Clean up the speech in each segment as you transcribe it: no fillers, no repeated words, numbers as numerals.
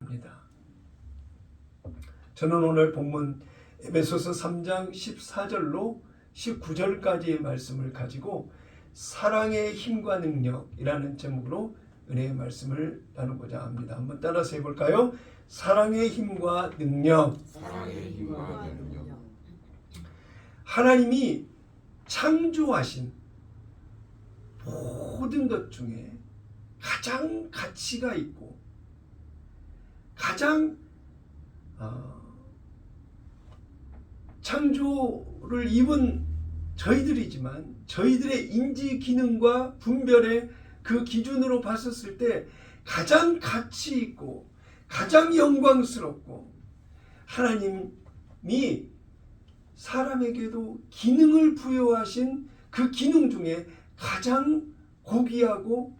합니다. 저는 오늘 본문 에베소서 3장 14절로 19절까지의 말씀을 가지고 사랑의 힘과 능력이라는 제목으로 은혜의 말씀을 나누고자 합니다. 한번 따라서 해볼까요? 사랑의 힘과 능력. 사랑의 힘과 능력. 하나님이 창조하신 모든 것 중에 가장 가치가 있고 가장 창조를 입은 저희들이지만 저희들의 인지 기능과 분별의 그 기준으로 봤었을 때 가장 가치 있고 가장 영광스럽고 하나님이 사람에게도 기능을 부여하신 그 기능 중에 가장 고귀하고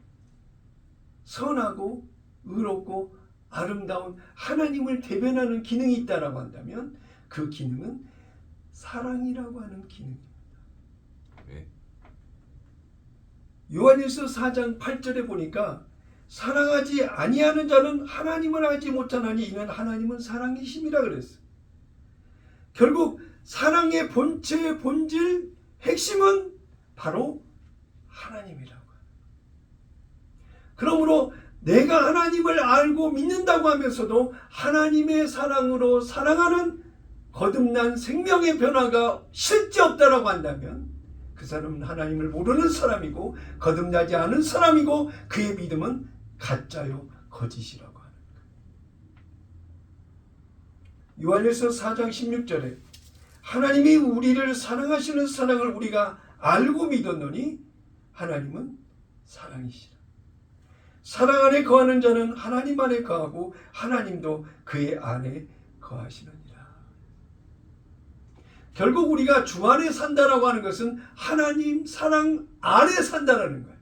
선하고 의롭고 아름다운 하나님을 대변하는 기능이 있다라고 한다면 그 기능은 사랑이라고 하는 기능입니다. 네. 요한일서 4장 8절에 보니까 사랑하지 아니하는 자는 하나님을 알지 못하나니 이는 하나님은 사랑이심이라 그랬어요. 결국 사랑의 본체, 본질, 핵심은 바로 하나님이라고 해요. 그러므로 내가 하나님을 알고 믿는다고 하면서도 하나님의 사랑으로 사랑하는 거듭난 생명의 변화가 실제 없다라고 한다면 그 사람은 하나님을 모르는 사람이고 거듭나지 않은 사람이고 그의 믿음은 가짜요 거짓이라고 하는 거예요. 요한일서 4장 16절에 하나님이 우리를 사랑하시는 사랑을 우리가 알고 믿었노니 하나님은 사랑이시라. 사랑 안에 거하는 자는 하나님 안에 거하고 하나님도 그의 안에 거하시느니라. 결국 우리가 주 안에 산다라고 하는 것은 하나님 사랑 안에 산다라는 거예요.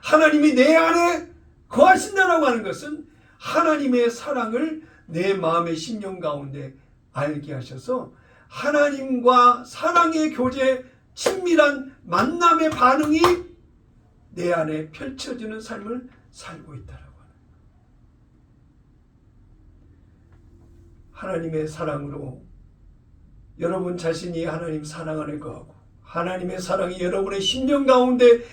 하나님이 내 안에 거하신다라고 하는 것은 하나님의 사랑을 내 마음의 심령 가운데 알게 하셔서 하나님과 사랑의 교제, 친밀한 만남의 반응이 내 안에 펼쳐지는 삶을 살고 있다라고 하는 거예요. 하나님의 사랑으로 여러분 자신이 하나님 사랑 안에 거하고 하나님의 사랑이 여러분의 심령 가운데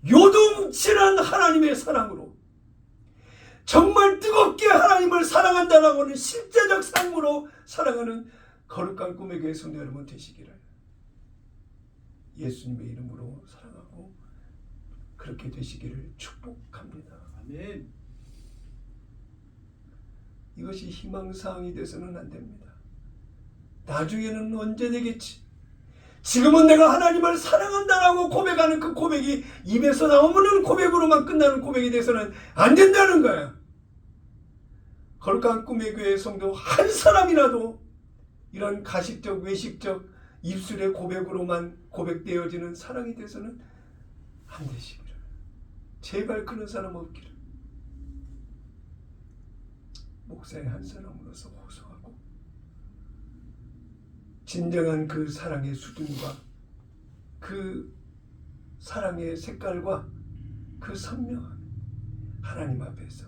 요동치는 하나님의 사랑으로 정말 뜨겁게 하나님을 사랑한다라고 하는 실제적 삶으로 살아가는 거룩한 꿈의 교회 성도 여러분 되시기를 예수님의 이름으로 사랑하고 그렇게 되시기를 축복합니다. 아멘. 이것이 희망사항이 돼서는 안 됩니다. 나중에는 언제 되겠지? 지금은 내가 하나님을 사랑한다라고 고백하는 그 고백이 입에서 나오는 고백으로만 끝나는 고백이 돼서는 안 된다는 거야. 거룩한 꿈의 교회 성도 한 사람이라도 이런 가식적 외식적 입술의 고백으로만 고백되어지는 사랑이 돼서는 안 되시기를. 제발 그런 사람 없기를. 목사의 한 사람으로서 호소하고 진정한 그 사랑의 수준과 그 사랑의 색깔과 그 선명함 하나님 앞에서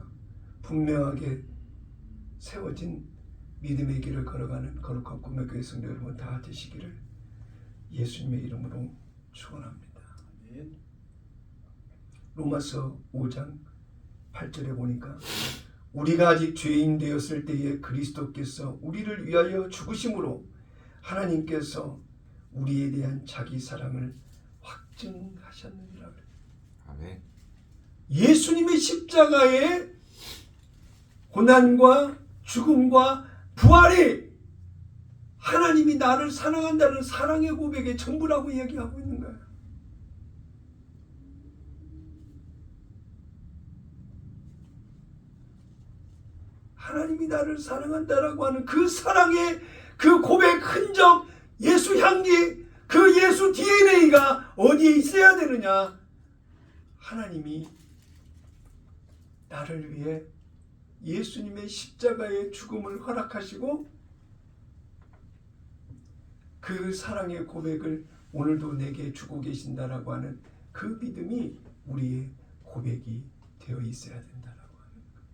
분명하게 세워진 믿음의 길을 걸어가는 거룩한 꿈의 교회 성도 여러분 다 되시기를 예수님의 이름으로 축원합니다. 아멘. 로마서 5장 8절에 보니까 우리가 아직 죄인 되었을 때에 그리스도께서 우리를 위하여 죽으심으로 하나님께서 우리에 대한 자기 사랑을 확증하셨느니라. 아멘. 예수님의 십자가의 고난과 죽음과 부활이 하나님이 나를 사랑한다는 사랑의 고백의 전부라고 이야기하고 있는 거예요. 하나님이 나를 사랑한다라고 하는 그 사랑의 그 고백 흔적, 예수 향기, 그 예수 DNA가 어디에 있어야 되느냐? 하나님이 나를 위해 예수님의 십자가의 죽음을 허락하시고 그 사랑의 고백을 오늘도 내게 주고 계신다라고 하는 그 믿음이 우리의 고백이 되어 있어야 된다라고 하는 거예요.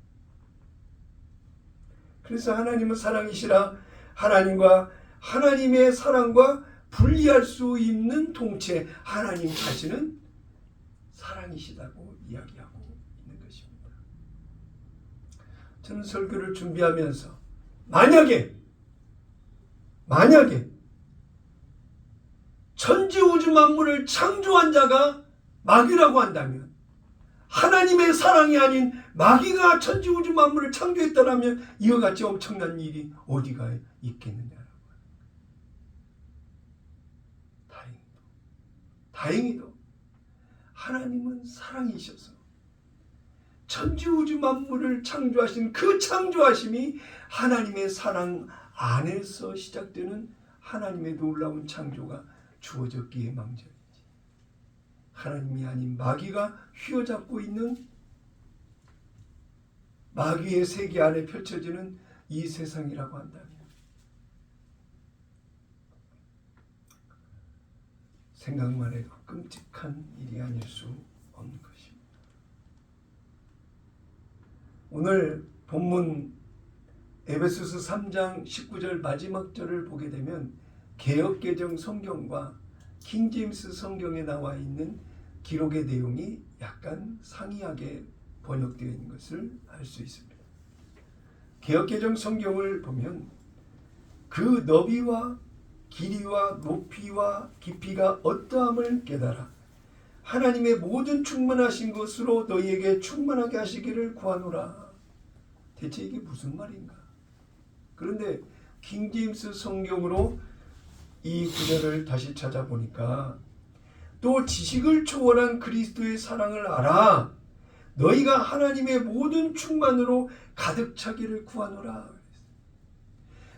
그래서 하나님은 사랑이시라 하나님의 사랑과 분리할 수 있는 동체 하나님 자신은 사랑이시다고 이야기하고 있는 것입니다. 저는 설교를 준비하면서 만약에 천지우주 만물을 창조한 자가 마귀라고 한다면 하나님의 사랑이 아닌 마귀가 천지우주 만물을 창조했다면 이와 같이 엄청난 일이 어디가 있겠느냐라고. 다행히도 하나님은 사랑이셔서 천지우주 만물을 창조하신 그 창조하심이 하나님의 사랑 안에서 시작되는 하나님의 놀라운 창조가 주어졌기에 망정이지. 하나님이 아닌 마귀가 휘어잡고 있는 마귀의 세계 안에 펼쳐지는 이 세상이라고 한다면 생각만 해도 끔찍한 일이 아닐 수 없는 것입니다. 오늘 본문 에베소서 3장 19절 마지막 절을 보게 되면 개역개정 성경과 킹제임스 성경에 나와 있는 기록의 내용이 약간 상이하게 번역되어 있는 것을 알 수 있습니다. 개역개정 성경을 보면 그 너비와 길이와 높이와 깊이가 어떠함을 깨달아 하나님의 모든 충만하신 것으로 너희에게 충만하게 하시기를 구하노라. 대체 이게 무슨 말인가? 그런데 킹제임스 성경으로 이 구절을 다시 찾아보니까 또 지식을 초월한 그리스도의 사랑을 알아 너희가 하나님의 모든 충만으로 가득 차기를 구하노라.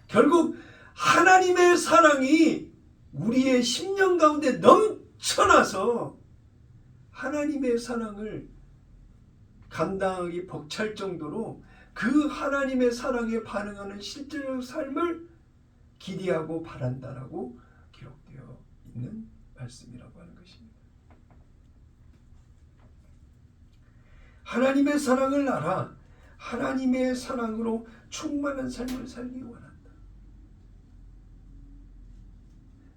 결국 하나님의 사랑이 우리의 심령 가운데 넘쳐나서 하나님의 사랑을 감당하기 벅찰 정도로 그 하나님의 사랑에 반응하는 실제적 삶을 기대하고 바란다라고 기록되어 있는 말씀이라고 하는 것입니다. 하나님의 사랑을 알아 하나님의 사랑으로 충만한 삶을 살기 원한다.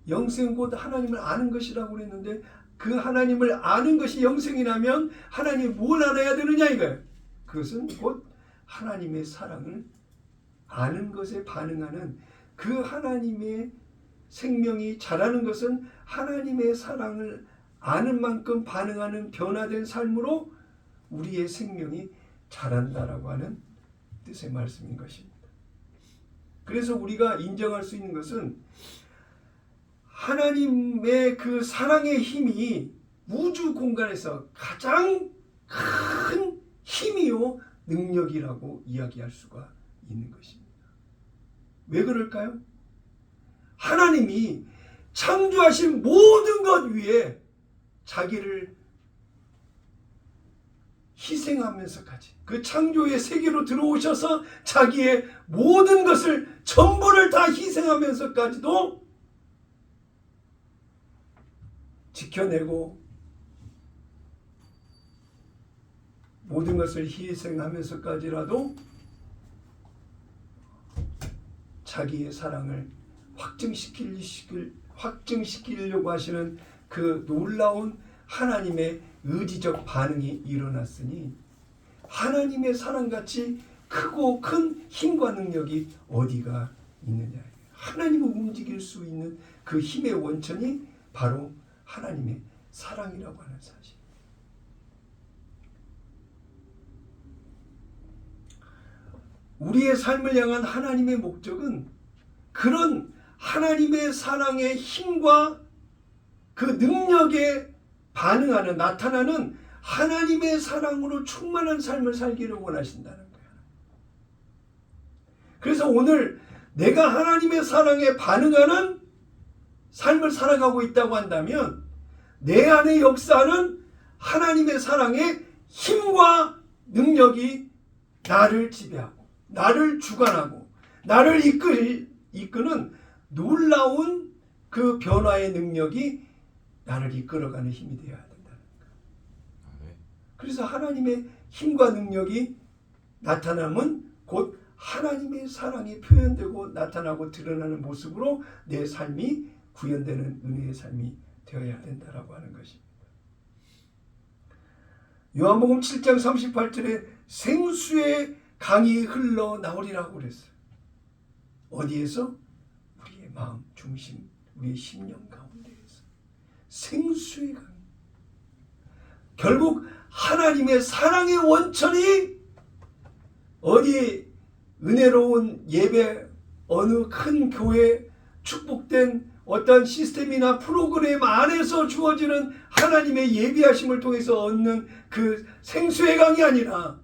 영생은 곧 하나님을 아는 것이라고 그랬는데 그 하나님을 아는 것이 영생이라면 하나님이 뭘 알아야 되느냐 이거예요. 그것은 곧 하나님의 사랑을 아는 것에 반응하는 그 하나님의 생명이 자라는 것은 하나님의 사랑을 아는 만큼 반응하는 변화된 삶으로 우리의 생명이 자란다라고 하는 뜻의 말씀인 것입니다. 그래서 우리가 인정할 수 있는 것은 하나님의 그 사랑의 힘이 우주 공간에서 가장 큰 힘이요 능력이라고 이야기할 수가 있는 것입니다. 왜 그럴까요? 하나님이 창조하신 모든 것 위에 자기를 희생하면서까지 그 창조의 세계로 들어오셔서 자기의 모든 것을 전부를 다 희생하면서까지도 지켜내고 모든 것을 희생하면서까지라도 자기의 사랑을 확증시키려고 하시는 그 놀라운 하나님의 의지적 반응이 일어났으니 하나님의 사랑같이 크고 큰 힘과 능력이 어디가 있느냐. 하나님을 움직일 수 있는 그 힘의 원천이 바로 하나님의 사랑이라고 하는 사실. 우리의 삶을 향한 하나님의 목적은 그런 하나님의 사랑의 힘과 그 능력에 반응하는 나타나는 하나님의 사랑으로 충만한 삶을 살기를 원하신다는 거예요. 그래서 오늘 내가 하나님의 사랑에 반응하는 삶을 살아가고 있다고 한다면 내 안에 역사하는 하나님의 사랑의 힘과 능력이 나를 지배하고 나를 주관하고 나를 이끄는 놀라운 그 변화의 능력이 나를 이끌어가는 힘이 되어야 된다는 거예요. 그래서 하나님의 힘과 능력이 나타나면 곧 하나님의 사랑이 표현되고 나타나고 드러나는 모습으로 내 삶이 구현되는 은혜의 삶이 되어야 된다라고 하는 것입니다. 요한복음 7장 38절에 생수의 강이 흘러나오리라고 그랬어요. 어디에서? 우리의 마음 중심, 우리의 심령 가운데에서 생수의 강. 결국 하나님의 사랑의 원천이 어디 은혜로운 예배, 어느 큰 교회, 축복된 어떤 시스템이나 프로그램 안에서 주어지는 하나님의 예비하심을 통해서 얻는 그 생수의 강이 아니라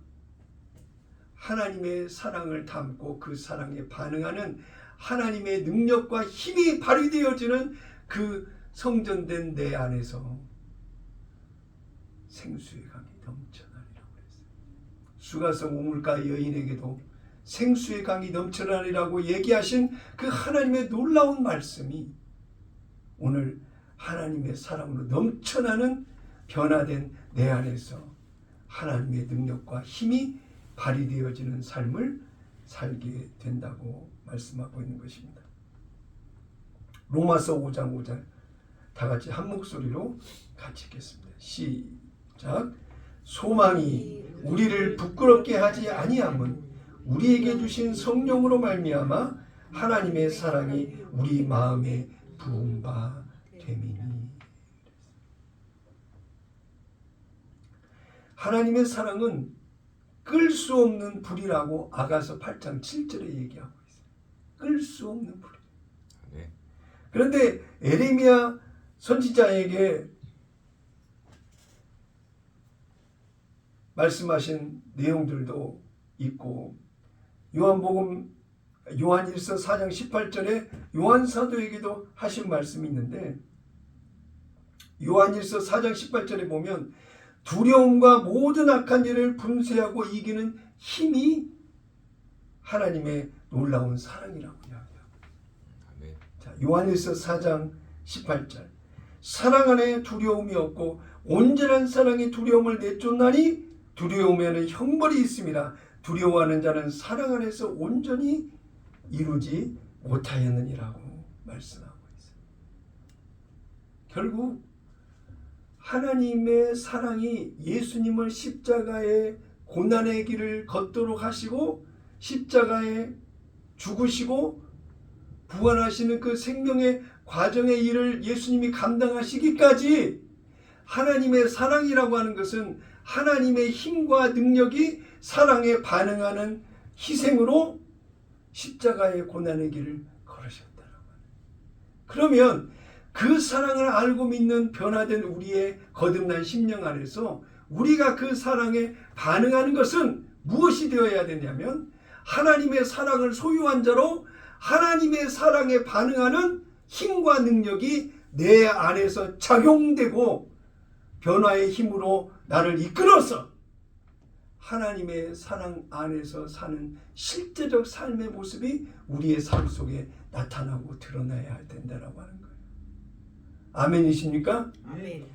하나님의 사랑을 담고 그 사랑에 반응하는 하나님의 능력과 힘이 발휘되어지는 그 성전된 내 안에서 생수의 강이 넘쳐나리라고 했어요. 수가성 우물가 여인에게도 생수의 강이 넘쳐나리라고 얘기하신 그 하나님의 놀라운 말씀이 오늘 하나님의 사랑으로 넘쳐나는 변화된 내 안에서 하나님의 능력과 힘이 발휘되어지는 삶을 살게 된다고 말씀하고 있는 것입니다. 로마서 5장 5절 다 같이 한 목소리로 같이 읽겠습니다. 시작. 소망이 우리를 부끄럽게 하지 아니함은 우리에게 주신 성령으로 말미암아 하나님의 사랑이 우리 마음에 부은 바 됨이니. 하나님의 사랑은 끌 수 없는 불이라고 아가서 8장 7절에 얘기하고 있어요. 끌 수 없는 불. 네. 그런데 에레미야 선지자에게 말씀하신 내용들도 있고 요한일서 4장 18절에 요한 사도에게도 하신 말씀이 있는데 요한일서 4장 18절에 보면 두려움과 모든 악한 일을 분쇄하고 이기는 힘이 하나님의 놀라운 사랑이라고 이야기합니다. 네. 자, 요한일서 4장 18절 사랑 안에 두려움이 없고 온전한 사랑이 두려움을 내쫓나니 두려움에는 형벌이 있습니다. 두려워하는 자는 사랑 안에서 온전히 이루지 못하였느니라고 말씀하고 있어요. 결국 하나님의 사랑이 예수님을 십자가의 고난의 길을 걷도록 하시고 십자가에 죽으시고 부활하시는 그 생명의 과정의 일을 예수님이 감당하시기까지 하나님의 사랑이라고 하는 것은 하나님의 힘과 능력이 사랑에 반응하는 희생으로 십자가의 고난의 길을 걸으셨다라고 하는. 그러면 그 사랑을 알고 믿는 변화된 우리의 거듭난 심령 안에서 우리가 그 사랑에 반응하는 것은 무엇이 되어야 되냐면 하나님의 사랑을 소유한 자로 하나님의 사랑에 반응하는 힘과 능력이 내 안에서 작용되고 변화의 힘으로 나를 이끌어서 하나님의 사랑 안에서 사는 실제적 삶의 모습이 우리의 삶 속에 나타나고 드러나야 할 텐다라고 하는 거예요. 아멘이십니까? 아멘.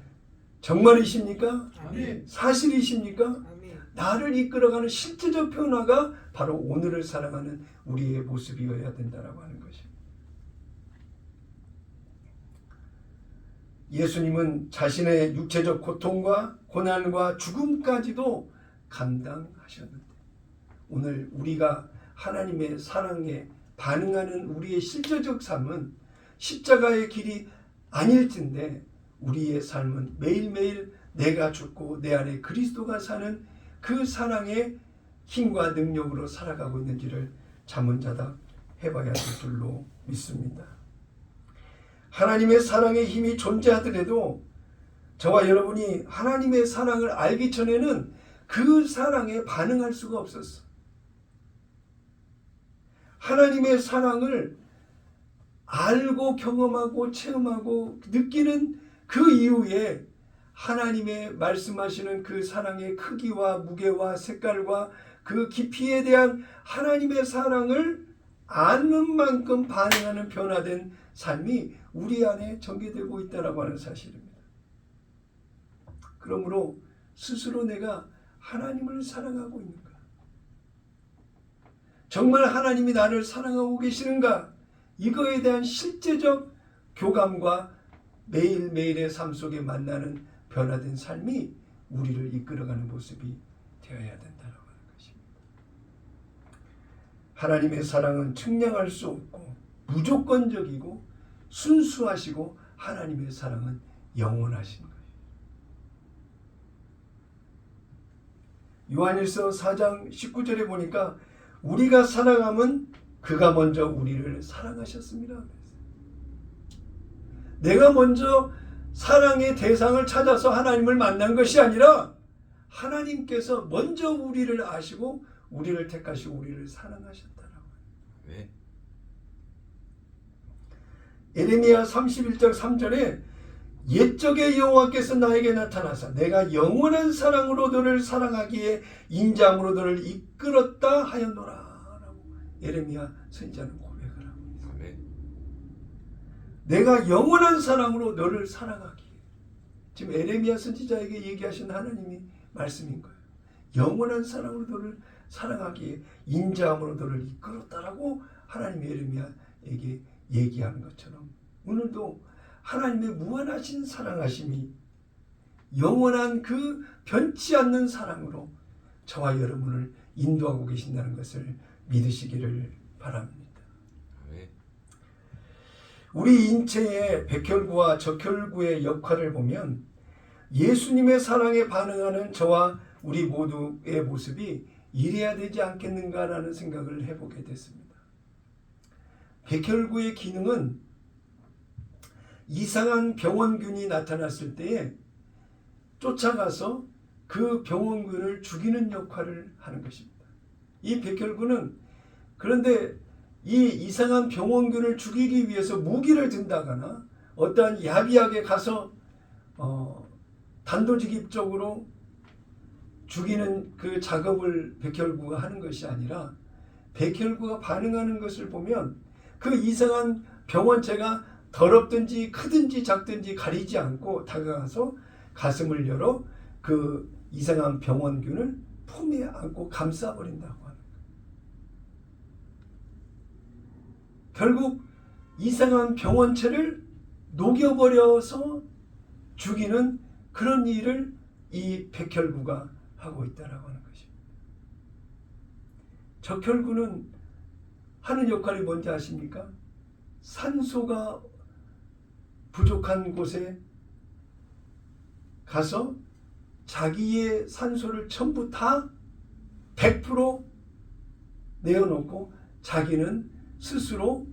정말이십니까? 아멘. 사실이십니까? 아멘. 나를 이끌어가는 실제적 변화가 바로 오늘을 살아가는 우리의 모습이어야 된다라고 하는 것입니다. 예수님은 자신의 육체적 고통과 고난과 죽음까지도 감당하셨는데 오늘 우리가 하나님의 사랑에 반응하는 우리의 실제적 삶은 십자가의 길이 아닐텐데 우리의 삶은 매일매일 내가 죽고 내 안에 그리스도가 사는 그 사랑의 힘과 능력으로 살아가고 있는지를 자문자답 해봐야 될 줄로 믿습니다. 하나님의 사랑의 힘이 존재하더라도 저와 여러분이 하나님의 사랑을 알기 전에는 그 사랑에 반응할 수가 없었어. 하나님의 사랑을 알고 경험하고 체험하고 느끼는 그 이후에 하나님의 말씀하시는 그 사랑의 크기와 무게와 색깔과 그 깊이에 대한 하나님의 사랑을 아는 만큼 반응하는 변화된 삶이 우리 안에 전개되고 있다라고 하는 사실입니다. 그러므로 스스로 내가 하나님을 사랑하고 있는가? 정말 하나님이 나를 사랑하고 계시는가? 이거에 대한 실제적 교감과 매일매일의 삶 속에 만나는 변화된 삶이 우리를 이끌어가는 모습이 되어야 된다고 하는 것입니다. 하나님의 사랑은 측량할 수 없고 무조건적이고 순수하시고 하나님의 사랑은 영원하신 거예요. 요한일서 4장 19절에 보니까 우리가 사랑함은 그가 먼저 우리를 사랑하셨습니다. 내가 먼저 사랑의 대상을 찾아서 하나님을 만난 것이 아니라 하나님께서 먼저 우리를 아시고 우리를 택하시고 우리를 사랑하셨다라고. 네. 에레미야 31장 3절에 옛적의 여호와께서 나에게 나타나사 내가 영원한 사랑으로 너를 사랑하기에 인자함으로 너를 이끌었다 하였노라 라고 에레미야 선지자는 고백을 하고 있습니다. 네. 내가 영원한 사랑으로 너를 사랑하기에, 지금 에레미야 선지자에게 얘기하신 하나님이 말씀인 거예요. 영원한 사랑으로 너를 사랑하기에 인자함으로 너를 이끌었다라고 하나님이 에레미야에게 얘기하는 것처럼 오늘도 하나님의 무한하신 사랑하심이 영원한 그 변치 않는 사랑으로 저와 여러분을 인도하고 계신다는 것을 믿으시기를 바랍니다. 네. 우리 인체의 백혈구와 적혈구의 역할을 보면 예수님의 사랑에 반응하는 저와 우리 모두의 모습이 이래야 되지 않겠는가라는 생각을 해보게 됐습니다. 백혈구의 기능은 이상한 병원균이 나타났을 때에 쫓아가서 그 병원균을 죽이는 역할을 하는 것입니다. 이 백혈구는 그런데 이 이상한 병원균을 죽이기 위해서 무기를 든다거나 어떠한 야비하게 가서 단도직입적으로 죽이는 그 작업을 백혈구가 하는 것이 아니라 백혈구가 반응하는 것을 보면 그 이상한 병원체가 더럽든지 크든지 작든지 가리지 않고 다가가서 가슴을 열어 그 이상한 병원균을 품에 안고 감싸버린다고 하는 거예요. 결국 이상한 병원체를 녹여버려서 죽이는 그런 일을 이 백혈구가 하고 있다라고 하는 것입니다. 적혈구는 하는 역할이 뭔지 아십니까? 산소가 부족한 곳에 가서 자기의 산소를 전부 다 100% 내어놓고 자기는 스스로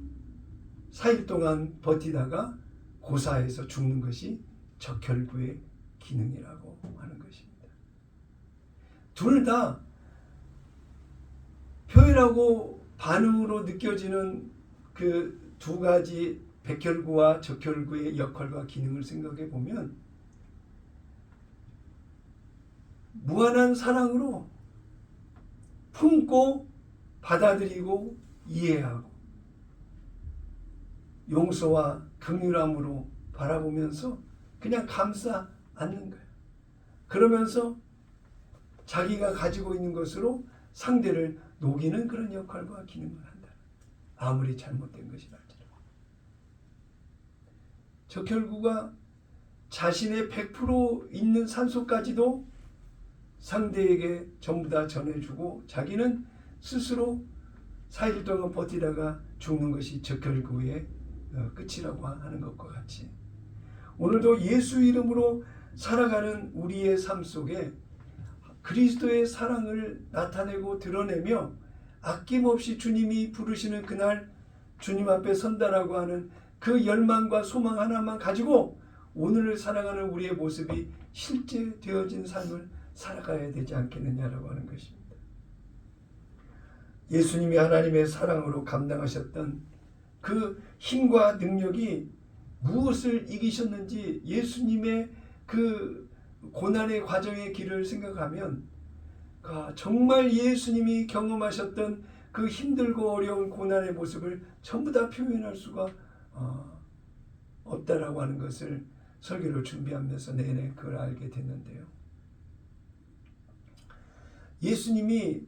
4일 동안 버티다가 고사해서 죽는 것이 적혈구의 기능이라고 하는 것입니다. 둘 다 표현하고 반응으로 느껴지는 그 두 가지 백혈구와 적혈구의 역할과 기능을 생각해 보면 무한한 사랑으로 품고 받아들이고 이해하고 용서와 긍휼함으로 바라보면서 그냥 감싸 안는 거예요. 그러면서 자기가 가지고 있는 것으로 상대를 녹이는 그런 역할과 기능을 한다. 아무리 잘못된 것이라 할지라도. 적혈구가 자신의 100% 있는 산소까지도 상대에게 전부 다 전해주고 자기는 스스로 4일 동안 버티다가 죽는 것이 적혈구의 끝이라고 하는 것과 같이 오늘도 예수 이름으로 살아가는 우리의 삶 속에 그리스도의 사랑을 나타내고 드러내며 아낌없이 주님이 부르시는 그날 주님 앞에 선다라고 하는 그 열망과 소망 하나만 가지고 오늘을 살아가는 우리의 모습이 실제 되어진 삶을 살아가야 되지 않겠느냐라고 하는 것입니다. 예수님이 하나님의 사랑으로 감당하셨던 그 힘과 능력이 무엇을 이기셨는지 예수님의 그 고난의 과정의 길을 생각하면 정말 예수님이 경험하셨던 그 힘들고 어려운 고난의 모습을 전부 다 표현할 수가 없다라고 하는 것을 설교를 준비하면서 내내 그걸 알게 됐는데요. 예수님이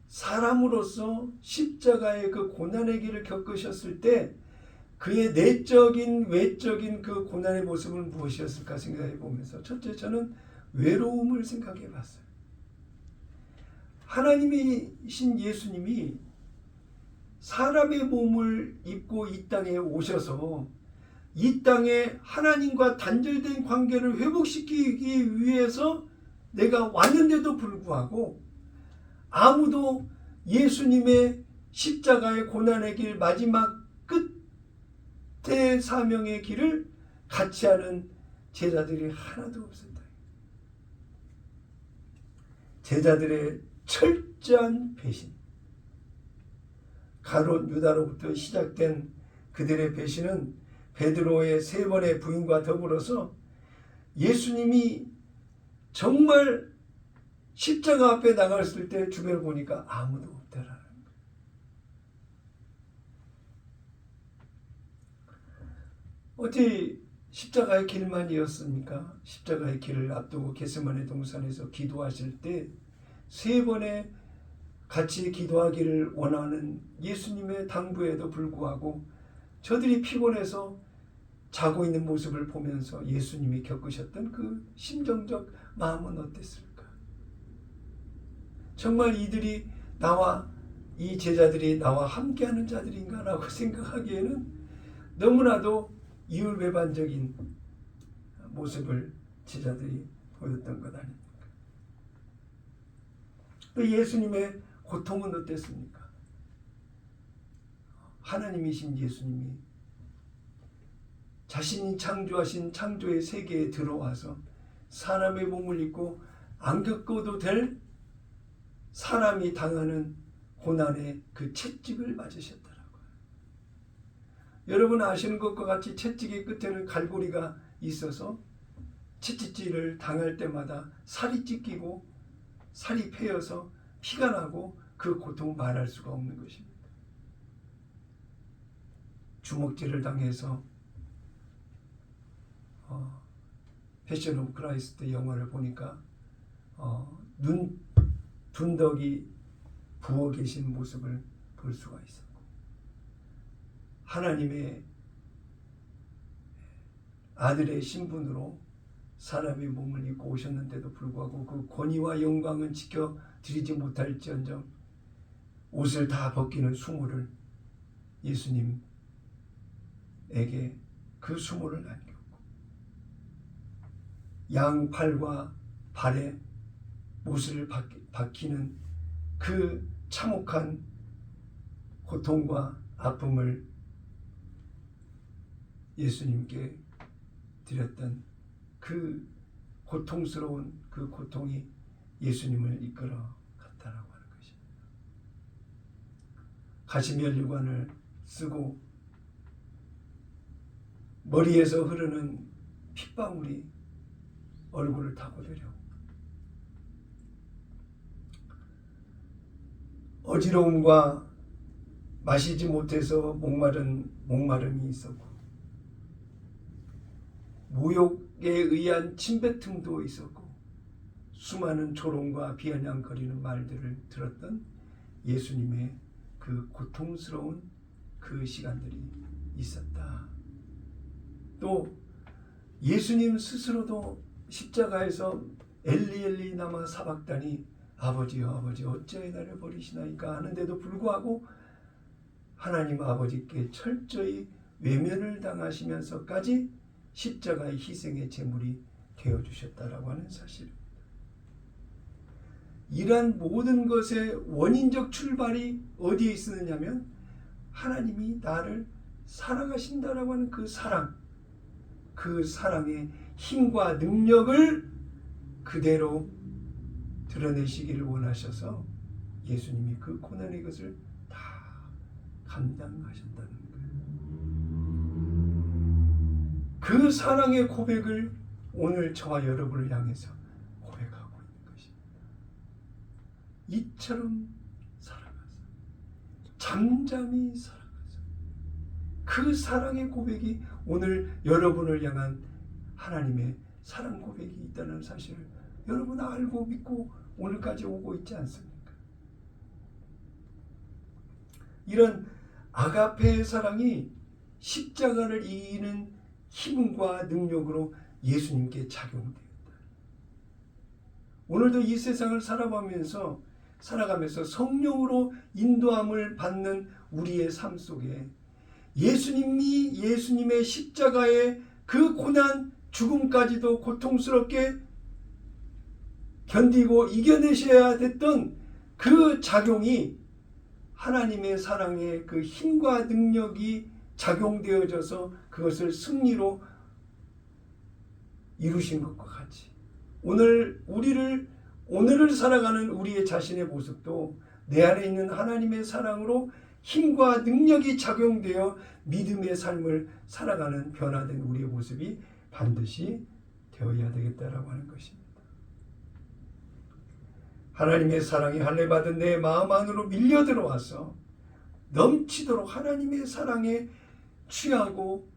사람으로서 십자가의 그 고난의 길을 겪으셨을 때 그의 내적인 외적인 그 고난의 모습은 무엇이었을까 생각해 보면서 첫째 저는 외로움을 생각해 봤어요. 하나님이신 예수님이 사람의 몸을 입고 이 땅에 오셔서 이 땅에 하나님과 단절된 관계를 회복시키기 위해서 내가 왔는데도 불구하고 아무도 예수님의 십자가의 고난의 길 마지막 끝의 사명의 길을 같이 하는 제자들이 하나도 없었다. 제자들의 철저한 배신, 가롯 유다로부터 시작된 그들의 배신은 베드로의 3번의 부인과 더불어서 예수님이 정말 십자가 앞에 나갔을 때 주변을 보니까 아무도 없더라는 거예요. 어찌 십자가의 길만이었습니까? 십자가의 길을 앞두고 겟세마네 동산에서 기도하실 때 3번의 같이 기도하기를 원하는 예수님의 당부에도 불구하고 저들이 피곤해서 자고 있는 모습을 보면서 예수님이 겪으셨던 그 심정적 마음은 어땠을까? 정말 이들이 이 제자들이 나와 함께하는 자들인가라고 생각하기에는 너무나도 이율배반적인 모습을 제자들이 보였던 것 아닙니까? 또 예수님의 고통은 어땠습니까? 하나님이신 예수님이 자신이 창조하신 창조의 세계에 들어와서 사람의 몸을 입고 안 겪어도 될 사람이 당하는 고난의 그 채찍을 맞으셨더라고요. 여러분 아시는 것과 같이 채찍의 끝에는 갈고리가 있어서 채찍질을 당할 때마다 살이 찢기고 살이 패여서 피가 나고 그 고통을 말할 수가 없는 것입니다. 주먹질을 당해서 패션 오브 크라이스트 영화를 보니까 둔덕이 부어 계신 모습을 볼 수가 있었고 하나님의 아들의 신분으로 사람의 몸을 입고 오셨는데도 불구하고 그 권위와 영광은 지켜드리지 못할지언정 옷을 다 벗기는 수모를 예수님에게 그 수모를 남겼고 양팔과 발에 못을 박히는 그 참혹한 고통과 아픔을 예수님께 드렸던 그 고통스러운 그 고통이 예수님을 이끌어 갔다라고 하는 것입니다. 가시면류관을 쓰고 머리에서 흐르는 핏방울이 얼굴을 타고들여 어지러움과 마시지 못해서 목마름이 있었고 모욕에 의한 침뱉음도 있었고 수많은 조롱과 비아냥거리는 말들을 들었던 예수님의 그 고통스러운 그 시간들이 있었다. 또 예수님 스스로도 십자가에서 엘리 나마 사박다니 아버지여 아버지 어찌하여 나를 버리시나이까 하는데도 불구하고 하나님 아버지께 철저히 외면을 당하시면서까지 십자가의 희생의 제물이 되어주셨다라고 하는 사실입니다. 이러한 모든 것의 원인적 출발이 어디에 있었느냐면 하나님이 나를 사랑하신다라고 하는 그 사랑, 그 사랑의 힘과 능력을 그대로 드러내시기를 원하셔서 예수님이 그 고난의 것을 다 감당하셨다는 거예요. 그 사랑의 고백을 오늘 저와 여러분을 향해서 고백하고 있는 것입니다. 이처럼 사랑하사 잠잠히 사랑하사 그 사랑의 고백이 오늘 여러분을 향한 하나님의 사랑 고백이 있다는 사실을 여러분 알고 믿고 오늘까지 오고 있지 않습니까? 이런 아가페의 사랑이 십자가를 이기는 힘과 능력으로 예수님께 작용되었다. 오늘도 이 세상을 살아가면서 성령으로 인도함을 받는 우리의 삶 속에 예수님의 십자가의 그 고난, 죽음까지도 고통스럽게 견디고 이겨내셔야 됐던 그 작용이 하나님의 사랑의 그 힘과 능력이 작용되어져서 그것을 승리로 이루신 것과 같이 오늘을 살아가는 우리의 자신의 모습도 내 안에 있는 하나님의 사랑으로 힘과 능력이 작용되어 믿음의 삶을 살아가는 변화된 우리의 모습이 반드시 되어야 되겠다라고 하는 것입니다. 하나님의 사랑이 할례받은 내 마음 안으로 밀려 들어와서 넘치도록 하나님의 사랑에 취하고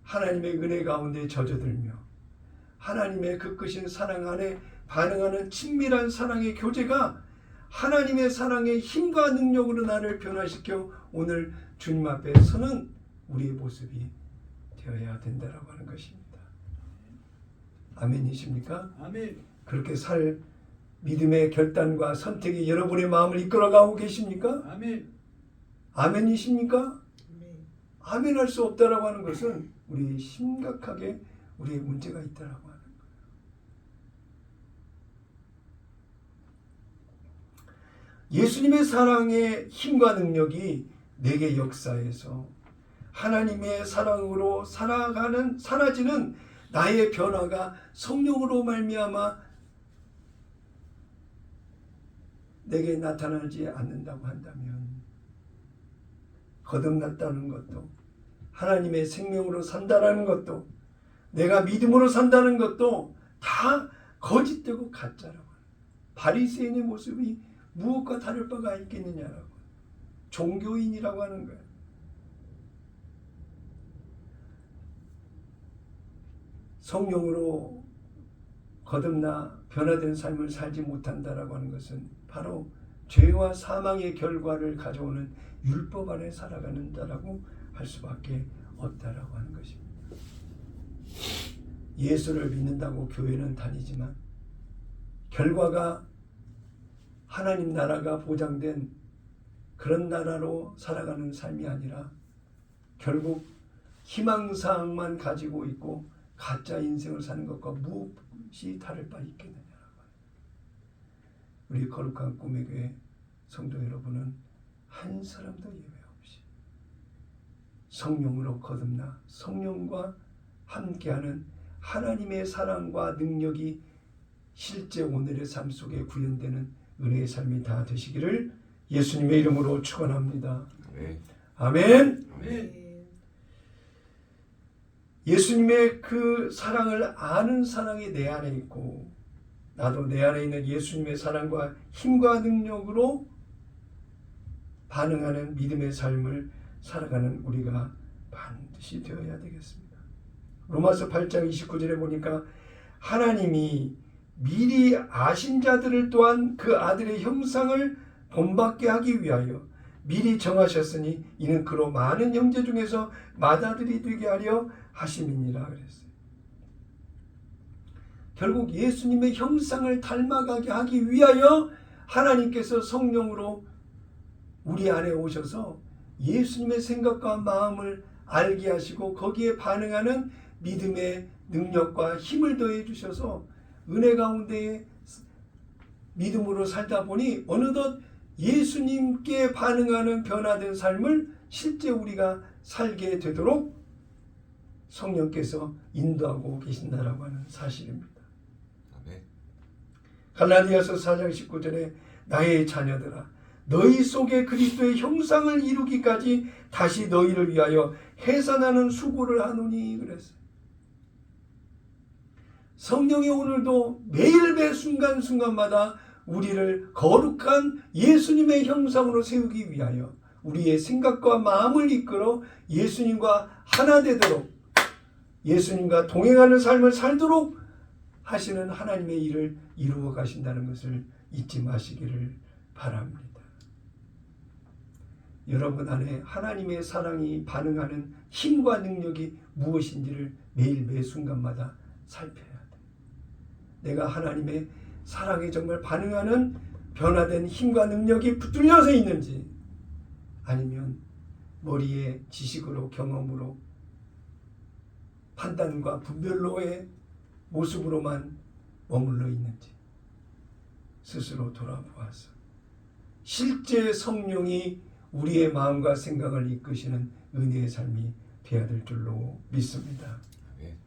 하나님의 은혜 가운데 젖어들며 하나님의 그 크신 사랑 안에 반응하는 친밀한 사랑의 교제가 하나님의 사랑의 힘과 능력으로 나를 변화시켜 오늘 주님 앞에 서는 우리의 모습이 되어야 된다라고 하는 것입니다. 아멘이십니까? 아멘. 그렇게 살 믿음의 결단과 선택이 여러분의 마음을 이끌어가고 계십니까? 아멘. 아멘이십니까? 아멘할 수 없다라고 하는 것은 우리 심각하게 우리의 문제가 있다라고 하는 거예요. 예수님의 사랑의 힘과 능력이 내게 역사해서 하나님의 사랑으로 사라지는 나의 변화가 성령으로 말미암아 내게 나타나지 않는다고 한다면 거듭났다는 것도 하나님의 생명으로 산다라는 것도 내가 믿음으로 산다는 것도 다 거짓되고 가짜라고. 바리새인의 모습이 무엇과 다를 바가 있겠느냐라고. 종교인이라고 하는 거예요. 성령으로 거듭나 변화된 삶을 살지 못한다라고 하는 것은 바로 죄와 사망의 결과를 가져오는 율법 안에 살아가는다라고 할 수밖에 없다라고 하는 것입니다. 예수를 믿는다고 교회는 다니지만 결과가 하나님 나라가 보장된 그런 나라로 살아가는 삶이 아니라 결국 희망사항만 가지고 있고 가짜 인생을 사는 것과 무엇이 다를 바 있겠느냐라고. 우리 거룩한 꿈의 교회 성도 여러분은 한 사람도 예외 없이 성령으로 거듭나 성령과 함께하는 하나님의 사랑과 능력이 실제 오늘의 삶 속에 구현되는 은혜의 삶이 다 되시기를 예수님의 이름으로 축원합니다. 아멘. 아멘. 아멘. 예수님의 그 사랑을 아는 사랑이 내 안에 있고 나도 내 안에 있는 예수님의 사랑과 힘과 능력으로 반응하는 믿음의 삶을 살아가는 우리가 반드시 되어야 되겠습니다. 로마서 8장 29절에 보니까 하나님이 미리 아신 자들을 또한 그 아들의 형상을 본받게 하기 위하여 미리 정하셨으니 이는 그로 많은 형제 중에서 맏아들이 되게 하려 하심이니라 그랬어요. 결국 예수님의 형상을 닮아가게 하기 위하여 하나님께서 성령으로 우리 안에 오셔서 예수님의 생각과 마음을 알게 하시고 거기에 반응하는 믿음의 능력과 힘을 더해 주셔서 은혜 가운데 믿음으로 살다 보니 어느덧 예수님께 반응하는 변화된 삶을 실제 우리가 살게 되도록 성령께서 인도하고 계신다라고 하는 사실입니다. 아멘. 갈라디아서 4장 19절에 나의 자녀들아 너희 속에 그리스도의 형상을 이루기까지 다시 너희를 위하여 해산하는 수고를 하노니 그랬어요. 성령이 오늘도 매일 매 순간순간마다 우리를 거룩한 예수님의 형상으로 세우기 위하여 우리의 생각과 마음을 이끌어 예수님과 하나 되도록 예수님과 동행하는 삶을 살도록 하시는 하나님의 일을 이루어 가신다는 것을 잊지 마시기를 바랍니다. 여러분 안에 하나님의 사랑이 반응하는 힘과 능력이 무엇인지를 매일 매 순간마다 살펴야 돼. 내가 하나님의 사랑에 정말 반응하는 변화된 힘과 능력이 붙들려서 있는지, 아니면 머리에 지식으로 경험으로 판단과 분별로의 모습으로만 머물러 있는지 스스로 돌아보아서 실제 성령이 우리의 마음과 생각을 이끄시는 은혜의 삶이 되어야 될 줄로 믿습니다. 아멘.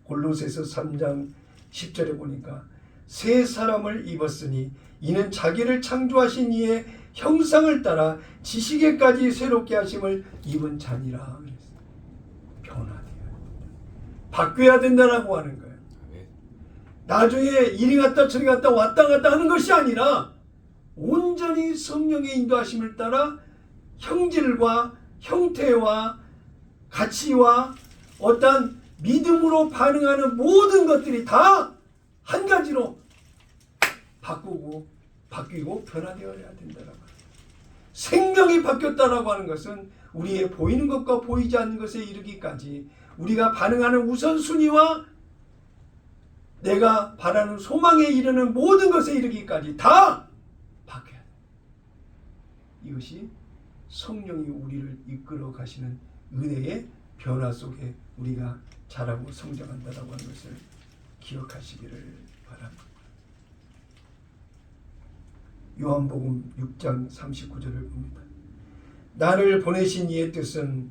골로새서 3장 10절에 보니까 새 사람을 입었으니 이는 자기를 창조하신 이의 형상을 따라 지식에까지 새롭게 하심을 입은 자니라 그랬어요. 변화되어야 된다. 바뀌어야 된다라고 하는 거예요. 아멘. 나중에 이리 갔다 저리 갔다 왔다 갔다 하는 것이 아니라 온전히 성령의 인도하심을 따라 형질과 형태와 가치와 어떤 믿음으로 반응하는 모든 것들이 다 한 가지로 바뀌고 변화되어야 된다라고 합니다. 생명이 바뀌었다라고 하는 것은 우리의 보이는 것과 보이지 않는 것에 이르기까지 우리가 반응하는 우선순위와 내가 바라는 소망에 이르는 모든 것에 이르기까지 다 바뀌어야 돼. 이것이 성령이 우리를 이끌어 가시는 은혜의 변화 속에 우리가 자라고 성장한다라고 하는 것을 기억하시기를 바랍니다. 요한복음 6장 39절을 봅니다. 나를 보내신 이의 뜻은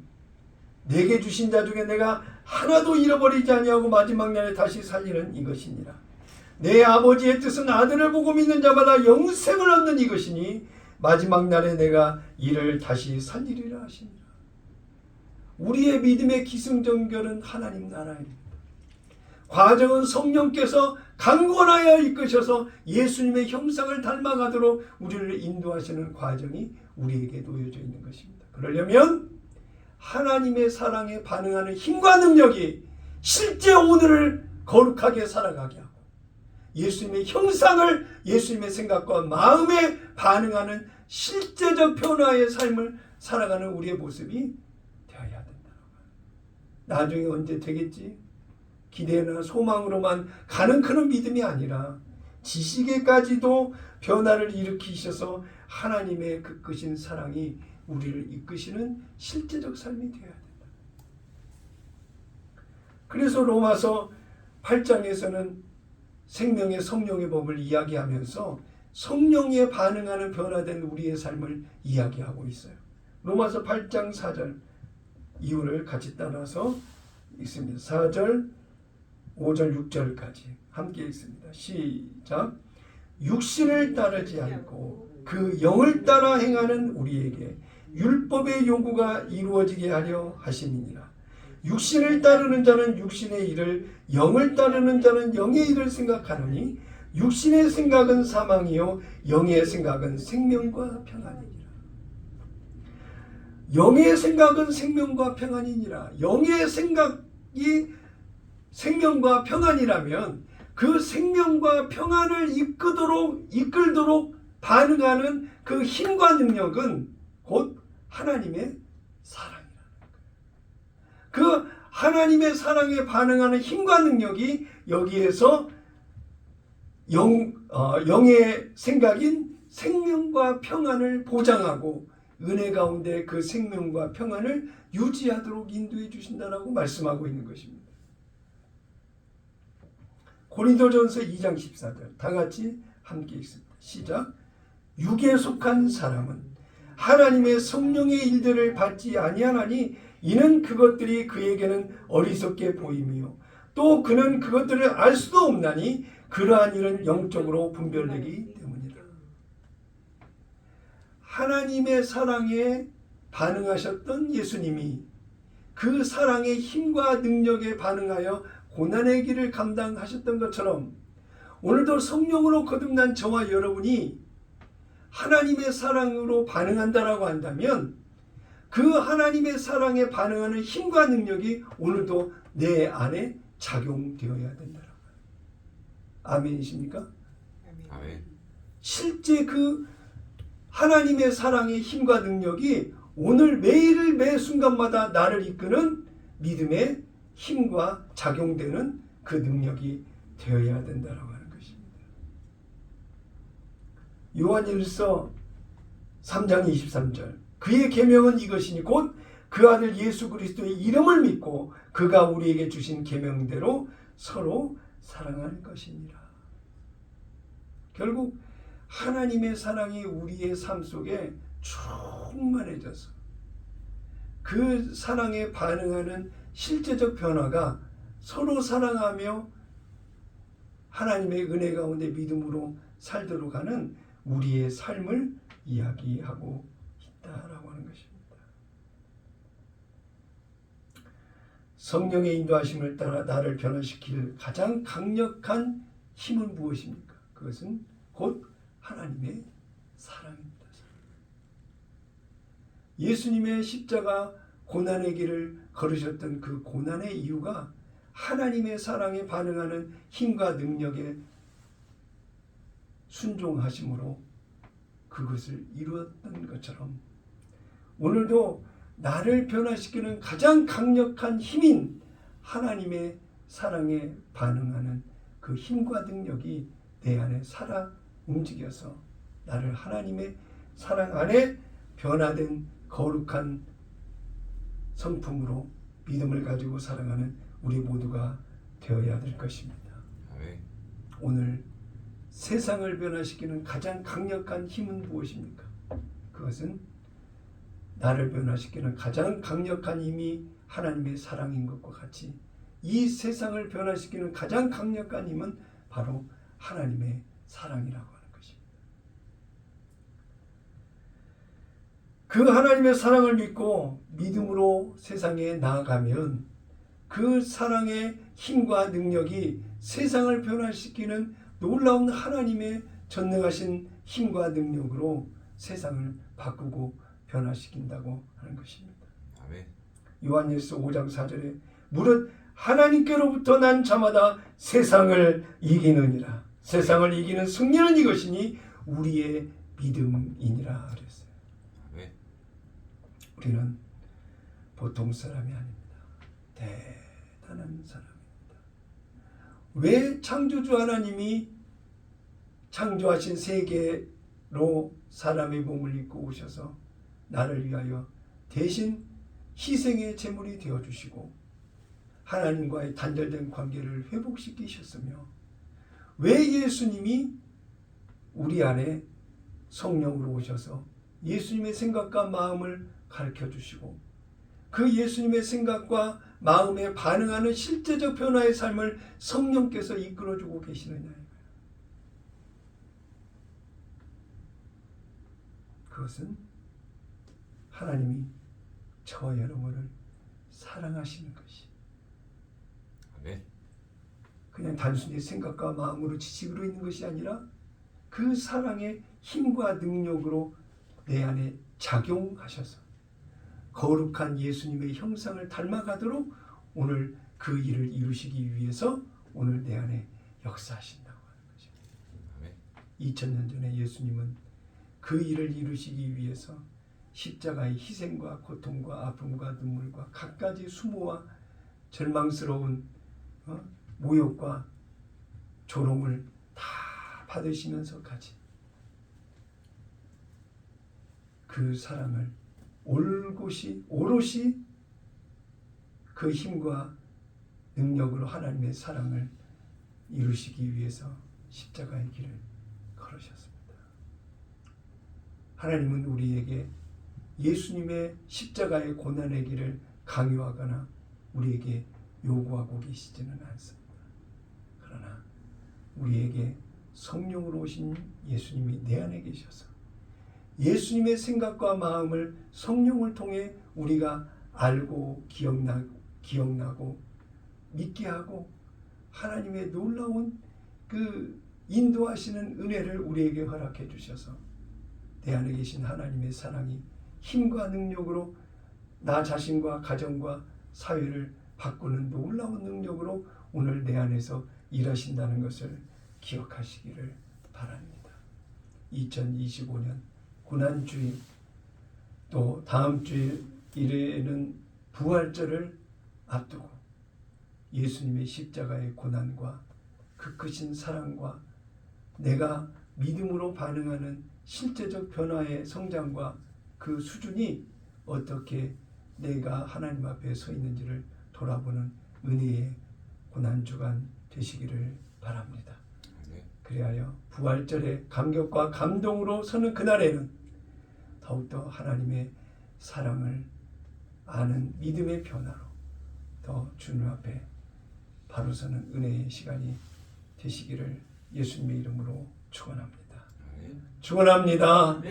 내게 주신 자 중에 내가 하나도 잃어버리지 아니하고 마지막 날에 다시 살리는 이것이니라. 내 아버지의 뜻은 아들을 보고 믿는 자마다 영생을 얻는 이것이니 마지막 날에 내가 이를 다시 살리리라 하시니라. 우리의 믿음의 기승전결은 하나님 나라입니다. 과정은 성령께서 강권하여 이끄셔서 예수님의 형상을 닮아가도록 우리를 인도하시는 과정이 우리에게 놓여져 있는 것입니다. 그러려면 하나님의 사랑에 반응하는 힘과 능력이 실제 오늘을 거룩하게 살아가게 하고 예수님의 형상을 예수님의 생각과 마음에 반응하는 실제적 변화의 삶을 살아가는 우리의 모습이 되어야 된다. 나중에 언제 되겠지? 기대나 소망으로만 가는 그런 믿음이 아니라 지식에까지도 변화를 일으키셔서 하나님의 그 크신 사랑이 우리를 이끄시는 실제적 삶이 되어야 된다. 그래서 로마서 8장에서는 생명의 성령의 법을 이야기하면서 성령에 반응하는 변화된 우리의 삶을 이야기하고 있어요. 로마서 8장 4절 이유를 같이 따라서 읽습니다. 4절 5절 6절까지 함께 읽습니다. 시작. 육신을 따르지 않고 그 영을 따라 행하는 우리에게 율법의 요구가 이루어지게 하려 하심이니라. 육신을 따르는 자는 육신의 일을, 영을 따르는 자는 영의 일을 생각하노니 육신의 생각은 사망이요 영의 생각은 생명과 평안이니라. 영의 생각은 생명과 평안이니라. 영의 생각이 생명과 평안이라면 그 생명과 평안을 이끌도록 반응하는 그 힘과 능력은 곧 하나님의 사랑이라는 거예요. 그 하나님의 사랑에 반응하는 힘과 능력이 여기에서 영의 생각인 생명과 평안을 보장하고 은혜 가운데 그 생명과 평안을 유지하도록 인도해 주신다라고 말씀하고 있는 것입니다. 고린도전서 2장 14절 다 같이 함께 읽습니다. 시작. 육에 속한 사람은 하나님의 성령의 일들을 받지 아니하나니 이는 그것들이 그에게는 어리석게 보임이요 또 그는 그것들을 알 수도 없나니 그러한 일은 영적으로 분별되기 때문이다. 하나님의 사랑에 반응하셨던 예수님이 그 사랑의 힘과 능력에 반응하여 고난의 길을 감당하셨던 것처럼 오늘도 성령으로 거듭난 저와 여러분이 하나님의 사랑으로 반응한다라고 한다면 그 하나님의 사랑에 반응하는 힘과 능력이 오늘도 내 안에 작용되어야 된다. 아멘이십니까? 아멘. 실제 그 하나님의 사랑의 힘과 능력이 오늘 매일 매 순간마다 나를 이끄는 믿음의 힘과 작용되는 그 능력이 되어야 된다라고 하는 것입니다. 요한일서 3장 23절 그의 계명은 이것이니 곧 그 아들 예수 그리스도의 이름을 믿고 그가 우리에게 주신 계명대로 서로 사랑할 것이니라. 결국 하나님의 사랑이 우리의 삶 속에 충만해져서 그 사랑에 반응하는 실제적 변화가 서로 사랑하며 하나님의 은혜 가운데 믿음으로 살도록 하는 우리의 삶을 이야기하고 있다라고 하는 것입니다. 성령의 인도하심을 따라 나를 변화시킬 가장 강력한 힘은 무엇입니까? 그것은 곧 하나님의 사랑입니다. 예수님의 십자가 고난의 길을 걸으셨던 그 고난의 이유가 하나님의 사랑에 반응하는 힘과 능력에 순종하심으로 그것을 이루었던 것처럼 오늘도 나를 변화시키는 가장 강력한 힘인 하나님의 사랑에 반응하는 그 힘과 능력이 내 안에 살아 움직여서 나를 하나님의 사랑 안에 변화된 거룩한 성품으로 믿음을 가지고 살아가는 우리 모두가 되어야 될 것입니다. 아멘. 오늘 세상을 변화시키는 가장 강력한 힘은 무엇입니까? 그것은 나를 변화시키는 가장 강력한 힘이 하나님의 사랑인 것과 같이 이 세상을 변화시키는 가장 강력한 힘은 바로 하나님의 사랑이라고 하는 것입니다. 그 하나님의 사랑을 믿고 믿음으로 세상에 나아가면 그 사랑의 힘과 능력이 세상을 변화시키는 놀라운 하나님의 전능하신 힘과 능력으로 세상을 바꾸고 변화시킨다고 하는 것입니다. 아멘. 요한일서 5장 4절에 무릇 하나님께로부터 난 자마다 세상을 이기느니라. 세상을 이기는 승리는 이것이니 우리의 믿음이니라 그랬어요. 아멘. 우리는 보통 사람이 아닙니다. 대단한 사람입니다. 왜 창조주 하나님이 창조하신 세계로 사람의 몸을 입고 오셔서 나를 위하여 대신 희생의 제물이 되어주시고 하나님과의 단절된 관계를 회복시키셨으며 왜 예수님이 우리 안에 성령으로 오셔서 예수님의 생각과 마음을 가르쳐 주시고 그 예수님의 생각과 마음에 반응하는 실제적 변화의 삶을 성령께서 이끌어주고 계시느냐. 그것은 하나님이 저와 여러분을 사랑하시는 것이 아멘. 그냥 단순히 생각과 마음으로 지식으로 있는 것이 아니라 그 사랑의 힘과 능력으로 내 안에 작용하셔서 거룩한 예수님의 형상을 닮아가도록 오늘 그 일을 이루시기 위해서 오늘 내 안에 역사하신다고 하는 거죠. 아멘. 2000년 전에 예수님은 그 일을 이루시기 위해서 십자가의 희생과 고통과 아픔과 눈물과 갖가지 수모와 절망스러운 모욕과 조롱을 다 받으시면서까지 그 사랑을 오롯이 그 힘과 능력으로 하나님의 사랑을 이루시기 위해서 십자가의 길을 걸으셨습니다. 하나님은 우리에게 예수님의 십자가의 고난의 길을 강요하거나 우리에게 요구하고 계시지는 않습니다. 그러나 우리에게 성령으로 오신 예수님이 내 안에 계셔서 예수님의 생각과 마음을 성령을 통해 우리가 알고 기억나고 믿게 하고 하나님의 놀라운 그 인도하시는 은혜를 우리에게 허락해 주셔서 내 안에 계신 하나님의 사랑이 힘과 능력으로 나 자신과 가정과 사회를 바꾸는 놀라운 능력으로 오늘 내 안에서 일하신다는 것을 기억하시기를 바랍니다. 2025년 고난주일, 또 다음 주일에는 부활절을 앞두고 예수님의 십자가의 고난과 그 크신 사랑과 내가 믿음으로 반응하는 실제적 변화의 성장과 그 수준이 어떻게 내가 하나님 앞에 서 있는지를 돌아보는 은혜의 고난주간 되시기를 바랍니다. 아멘. 그리하여 부활절의 감격과 감동으로 서는 그날에는 더욱더 하나님의 사랑을 아는 믿음의 변화로 더 주님 앞에 바로 서는 은혜의 시간이 되시기를 예수님의 이름으로 축원합니다. 아멘. 축원합니다.